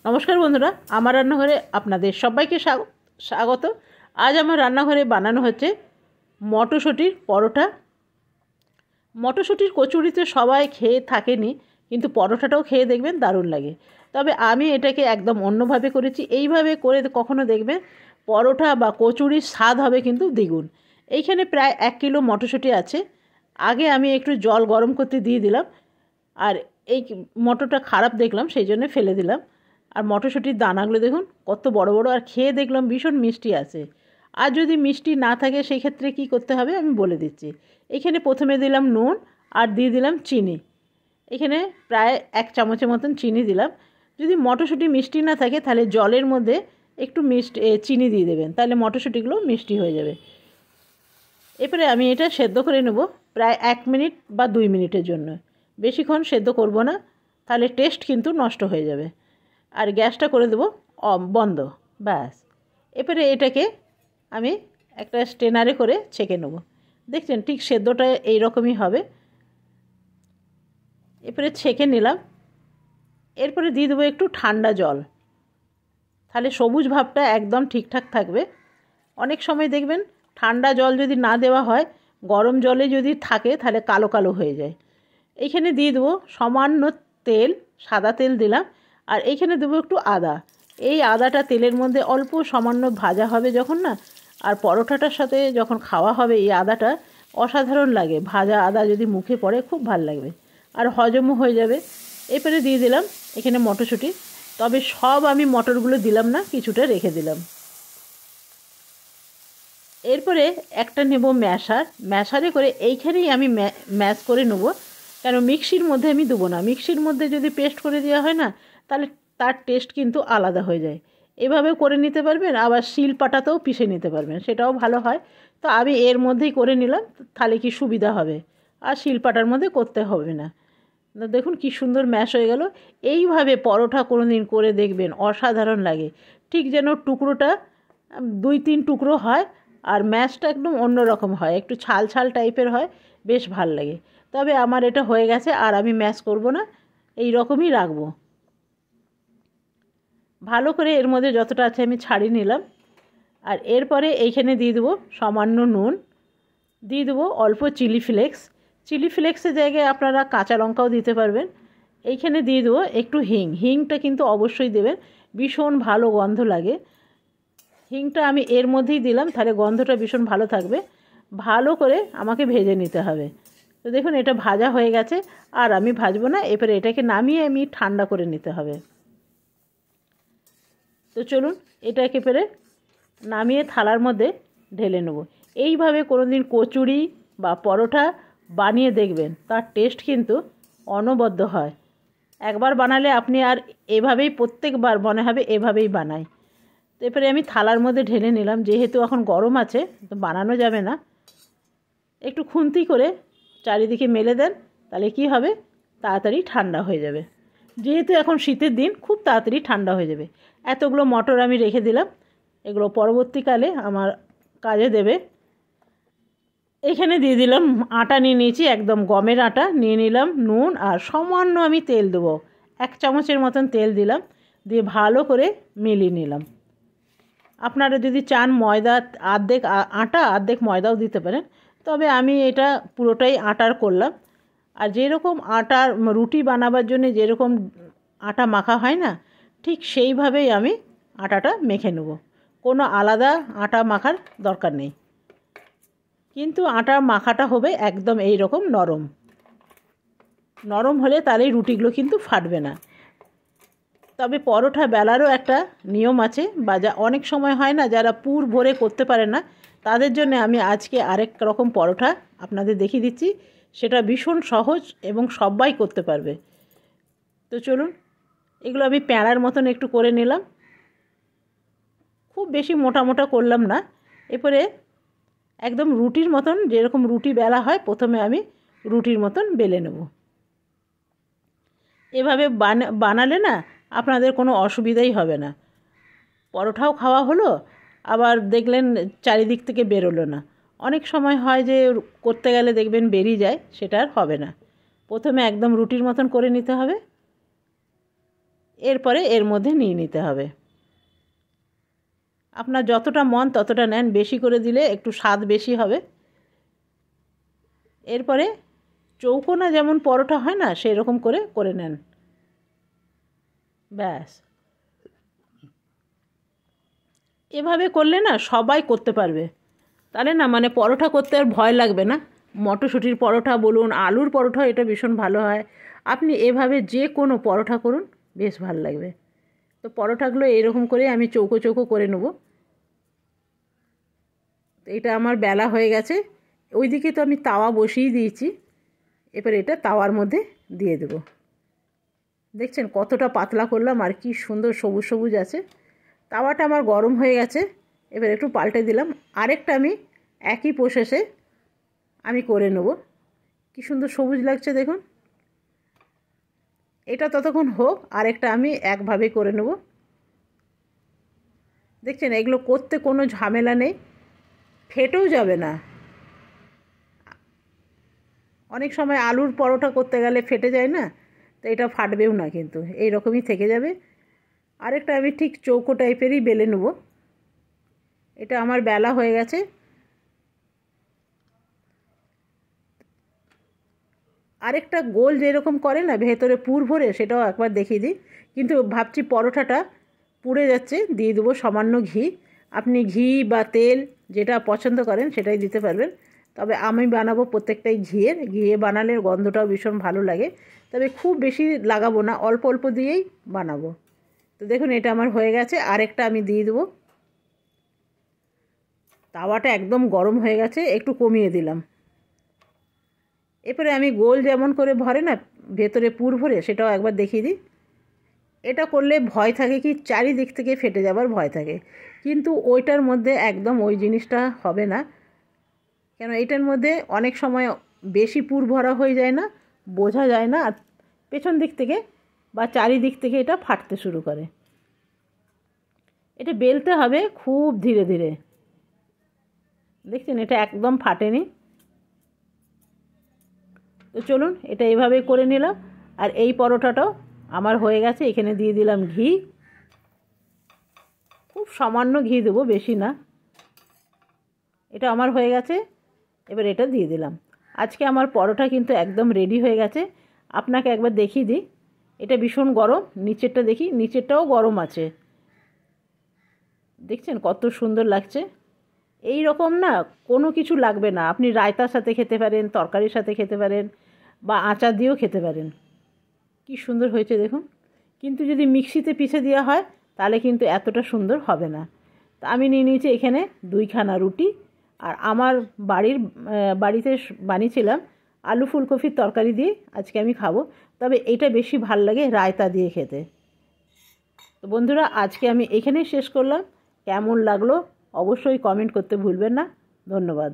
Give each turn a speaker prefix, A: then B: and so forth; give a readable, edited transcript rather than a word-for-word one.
A: নমস্কার বন্ধুরা, আমার রান্নাঘরে আপনাদের সবাইকে স্বাগত। আজ আমার রান্নাঘরে বানানো হচ্ছে মটরশুঁটির পরোটা। মটরশুঁটির কচুরি তো সবাই খেয়ে থাকেনি, কিন্তু পরোটাটাও খেয়ে দেখবেন দারুণ লাগে। তবে আমি এটাকে একদম অন্যভাবে করেছি। এইভাবে করে কখনো দেখবেন পরোটা বা কচুরির স্বাদ হবে কিন্তু দ্বিগুণ। এইখানে প্রায় 1 কিলো মটরশুঁটি আছে। আগে আমি একটু জল গরম করতে দিয়ে দিলাম, আর এই মটরটা খারাপ দেখলাম সেই জন্য ফেলে দিলাম। আর মটরশুঁটির দানাগুলো দেখুন কত বড় বড়, আর খেয়ে দেখলাম ভীষণ মিষ্টি আছে। আর যদি মিষ্টি না থাকে সেই ক্ষেত্রে কী করতে হবে আমি বলে দিচ্ছি। এখানে প্রথমে দিলাম নুন আর দিয়ে দিলাম চিনি। এখানে প্রায় 1 চামচের মতন চিনি দিলাম। যদি মটরশুঁটি মিষ্টি না থাকে তাহলে জলের মধ্যে একটু চিনি দিয়ে দেবেন, তাহলে মটরশুঁটিগুলো মিষ্টি হয়ে যাবে। এরপরে আমি এটা সেদ্ধ করে নেব প্রায় 1 মিনিট বা 2 মিনিটের জন্য। বেশিক্ষণ সেদ্ধ করব না, তাহলে টেস্ট কিন্তু নষ্ট হয়ে যাবে। আর গ্যাসটা করে দেবো বন্ধ, ব্যাস। এরপরে এটাকে আমি একটা স্ট্রেনারে করে ছেঁকে নেব। দেখছেন ঠিক সেদ্ধটা এই রকমই হবে। এরপরে ছেঁকে নিলাম। এরপরে দিয়ে দেবো একটু ঠান্ডা জল, তাহলে সবুজ ভাবটা একদম ঠিকঠাক থাকবে। অনেক সময় দেখবেন ঠান্ডা জল যদি না দেওয়া হয়, গরম জলে যদি থাকে তাহলে কালো কালো হয়ে যায়। এইখানে দিয়ে দেবো সামান্য তেল, সাদা তেল দিলাম। আর এইখানে দেবো একটু আদা। এই আদাটা তেলের মধ্যে অল্প সামান্য ভাজা হবে যখন না, আর পরোটাটার সাথে যখন খাওয়া হবে এই আদাটা অসাধারণ লাগে। ভাজা আদা যদি মুখে পড়ে খুব ভালো লাগবে, আর হজমও হয়ে যাবে। এরপরে দিয়ে দিলাম এখানে মটরশুঁটি। তবে সব আমি মটরগুলো দিলাম না, কিছুটা রেখে দিলাম। এরপরে একটা নেব ম্যাশারে করে এইখানেই আমি ম্যাশ করে নেব, কেন মিক্সির মধ্যে আমি দেবো না। মিক্সির মধ্যে যদি পেস্ট করে দেওয়া হয় না, তাহলে তার টেস্ট কিন্তু আলাদা হয়ে যায়। এভাবেও করে নিতে পারবেন, আবার শিলপাটাতেও পিষে নিতে পারবেন, সেটাও ভালো হয়। তো আমি এর মধ্যেই করে নিলাম, তাহলে কি সুবিধা হবে, আর শিলপাটার মধ্যে করতে হবে না। দেখুন কি সুন্দর ম্যাশ হয়ে গেল। এইভাবে পরোটা কোনো দিন করে দেখবেন, অসাধারণ লাগে। ঠিক যেন টুকরোটা 2-3 টুকরো হয়, আর ম্যাশটা একদম অন্য রকম হয়, একটু ছাল ছাল টাইপের হয়, বেশ ভাল লাগে। তবে আমার এটা হয়ে গেছে, আর আমি ম্যাশ করব না, এই রকমই রাখবো। ভালো করে এর মধ্যে যতটা আছে আমি ছাড়িয়ে নিলাম। আর এরপরে এইখানে দিয়ে দেবো সামান্য নুন, দিয়ে দেবো অল্প চিলি ফ্লেক্সের জায়গায় আপনারা কাঁচা লঙ্কাও দিতে পারবেন। এইখানে দিয়ে দেবো একটু হিংটা কিন্তু অবশ্যই দেবেন, ভীষণ ভালো গন্ধ লাগে। হিংটা আমি এর মধ্যেই দিলাম, তাহলে গন্ধটা ভীষণ ভালো থাকবে। ভালো করে আমাকে ভেজে নিতে হবে। তো দেখুন এটা ভাজা হয়ে গেছে, আর আমি ভাজবো না। এরপরে এটাকে নামিয়ে আমি ঠান্ডা করে নিতে হবে। তো চলুন এটাকে এবারে নামিয়ে থালার মধ্যে ঢেলে নেব। এইভাবে কোনোদিন কচুরি বা পরোটা বানিয়ে দেখবেন, তার টেস্ট কিন্তু অনবদ্য হয়। একবার বানালে আপনি আর এভাবেই প্রত্যেকবার মনে হবে এভাবেই বানাই। তো এরপরে আমি থালার মধ্যে ঢেলে নিলাম। যেহেতু এখন গরম আছে তো বানানো যাবে না, একটু খুন্তি করে চারিদিকে মেলে দেন, তাহলে কি হবে, তাড়াতাড়ি ঠান্ডা হয়ে যাবে। যেহেতু এখন শীতের দিন, খুব তাড়াতাড়ি ঠান্ডা হয়ে যাবে। এতগুলো মটর আমি রেখে দিলাম, এগুলো পরবর্তীকালে আমার কাজে দেবে। এখানে দিয়ে দিলাম আটা, নিয়ে নিয়েছি একদম গমের আটা, নিয়ে নিলাম নুন, আর সামান্য আমি তেল দেবো, 1 চামচের মতন তেল দিলাম। দিয়ে ভালো করে মিলিয়ে নিলাম। আপনারা যদি চান ময়দা, অর্ধেক আটা অর্ধেক ময়দাও দিতে পারেন, তবে আমি এটা পুরোটাই আটার করলাম। আর যেরকম আটার রুটি বানাবার জন্য যেরকম আটা মাখা হয় না, ঠিক সেইভাবেই আমি আটাটা মেখে নেব। কোনো আলাদা আটা মাখার দরকার নেই, কিন্তু আটার মাখাটা হবে একদম এই রকম নরম নরম হলে তাহলেই রুটিগুলো কিন্তু ফাটবে না। তবে পরোটা বেলারও একটা নিয়ম আছে, বা অনেক সময় হয় না যারা পুর ভরে করতে পারে না, তাদের জন্য আমি আজকে আরেক রকম পরোটা আপনাদের দেখিয়ে দিচ্ছি। সেটা ভীষণ সহজ এবং সবাই করতে পারবে। তো চলুন, এগুলো আমি প্যাঁড়ার মতন একটু করে নিলাম, খুব বেশি মোটা মোটা করলাম না। এরপরে একদম রুটির মতন, যেরকম রুটি বেলা হয় প্রথমে আমি রুটির মতন বেলে নেব। এভাবে বানালে না আপনাদের কোনো অসুবিধাই হবে না। পরোটাও খাওয়া হলো, আবার দেখলেন চারিদিক থেকে বেরোলো না। অনেক সময় হয় যে করতে গেলে দেখবেন বেরিয়ে যায়, সেটা আর হবে না। প্রথমে একদম রুটির মতন করে নিতে হবে। এরপরে এর মধ্যে নিয়ে নিতে হবে। আপনার যতটা মন ততটা নেন, বেশি করে দিলে একটু স্বাদ বেশি হবে। এরপরে চৌকোনা যেমন পরোটা হয় না, সেই রকম করে করে নেন। ব্যাস, এভাবে করলে না সবাই করতে পারবে। তাহলে না মানে পরোটা করতে আর ভয় লাগবে না। মটরশুঁটির পরোটা বলুন, আলুর পরোটা, এটা ভীষণ ভালো হয়। আপনি এভাবে যে কোনো পরোটা করুন, বেশ ভালো লাগবে। তো পরোটাগুলো এরকম করে আমি চৌকো চৌকো করে নেব। এটা আমার বেলা হয়ে গেছে। ওইদিকে তো আমি তাওয়া বসিয়ে দিয়েছি। এবার এটা তাওয়ার মধ্যে দিয়ে দেব। দেখছেন কতটা পাতলা করলাম, আর কি সুন্দর সবুজ সবুজ আছে। তাওয়াটা আমার গরম হয়ে গেছে। এবার একটু পাল্টে দিলাম। আরেকটা আমি একই প্রসেসে আমি করে নেব। কি সুন্দর সবুজ লাগছে দেখুন। এটা ততক্ষণ হোক, আরেকটা আমি একভাবে করে নেব। দেখছেন এগুলো করতে কোনো ঝামেলা নেই, ফেটেও যাবে না। অনেক সময় আলুর পরোটা করতে গেলে ফেটে যায় না, তো এটা ফাটবেও না, কিন্তু এই রকমই থেকে যাবে। আরেকটা আমি ঠিক চৌকো টাইপেরই বেলে নেব। এটা আমার বেলা হয়ে গেছে। আরেকটা গোল যেরকম করে না ভেতরে পুর ভরে, সেটাও একবার দেখিয়ে দিই। কিন্তু ভাবছি পরোটাটা পুড়ে যাচ্ছে, দিয়ে দেবো সামান্য ঘি। আপনি ঘি বা তেল যেটা পছন্দ করেন সেটাই দিতে পারবেন। তবে আমি বানাবো প্রত্যেকটাই ঘিয়ে বানালে গন্ধটাও ভীষণ ভালো লাগে। তবে খুব বেশি লাগাবো না, অল্প অল্প দিয়েই বানাবো। তো দেখুন এটা আমার হয়ে গেছে। আরেকটা আমি দিয়ে দেবো। তাওয়াটা একদম গরম হয়ে গেছে, একটু কমিয়ে দিলাম। এরপরে আমি গোল যেমন করে ভরে না ভেতরে পুর ভরে, সেটাও একবার দেখিয়ে দিই। এটা করলে ভয় থাকে কি, চারিদিক থেকে ফেটে যাবার ভয় থাকে, কিন্তু ওইটার মধ্যে একদম ওই জিনিসটা হবে না। কেন এটার মধ্যে অনেক সময় বেশি পুর ভরা হয়ে যায় না, বোঝা যায় না, আর পেছন দিক থেকে বা চারিদিক থেকে এটা ফাটতে শুরু করে। এটা বেলতে হবে খুব ধীরে ধীরে। দেখছেন এটা একদম ফাটেনি। তো চলুন এটা এইভাবে করে নিলাম। আর এই পরোটাটাও আমার হয়ে গেছে। এখানে দিয়ে দিলাম ঘি, খুব সামান্য ঘি দেবো, বেশি না। এটা আমার হয়ে গেছে। এবার এটা দিয়ে দিলাম। আজকে আমার পরোটা কিন্তু একদম রেডি হয়ে গেছে। আপনাকে একবার দেখিয়ে দিই। এটা ভীষণ গরম, নিচেরটা দেখি, নিচেরটাও গরম আছে। দেখছেন কত সুন্দর লাগছে। এই রকম না কোনো কিছু লাগবে না, আপনি রায়তার সাথে খেতে পারেন, তরকারির সাথে খেতে পারেন, বা আচার দিয়েও খেতে পারেন। কি সুন্দর হয়েছে দেখুন। কিন্তু যদি মিক্সিতে পিষে দেওয়া হয় তাহলে কিন্তু এতটা সুন্দর হবে না। তা আমি নিয়ে নিয়েছি এখানে 2খানা রুটি। আর আমার বাড়িতে বানিয়েছিলাম আলু ফুলকপির তরকারি দিয়ে আজকে আমি খাবো। তবে এটা বেশি ভাল লাগে রায়তা দিয়ে খেতে। তো বন্ধুরা আজকে আমি এখানেই শেষ করলাম। কেমন লাগলো অবশ্যই কমেন্ট করতে ভুলবেন না। ধন্যবাদ।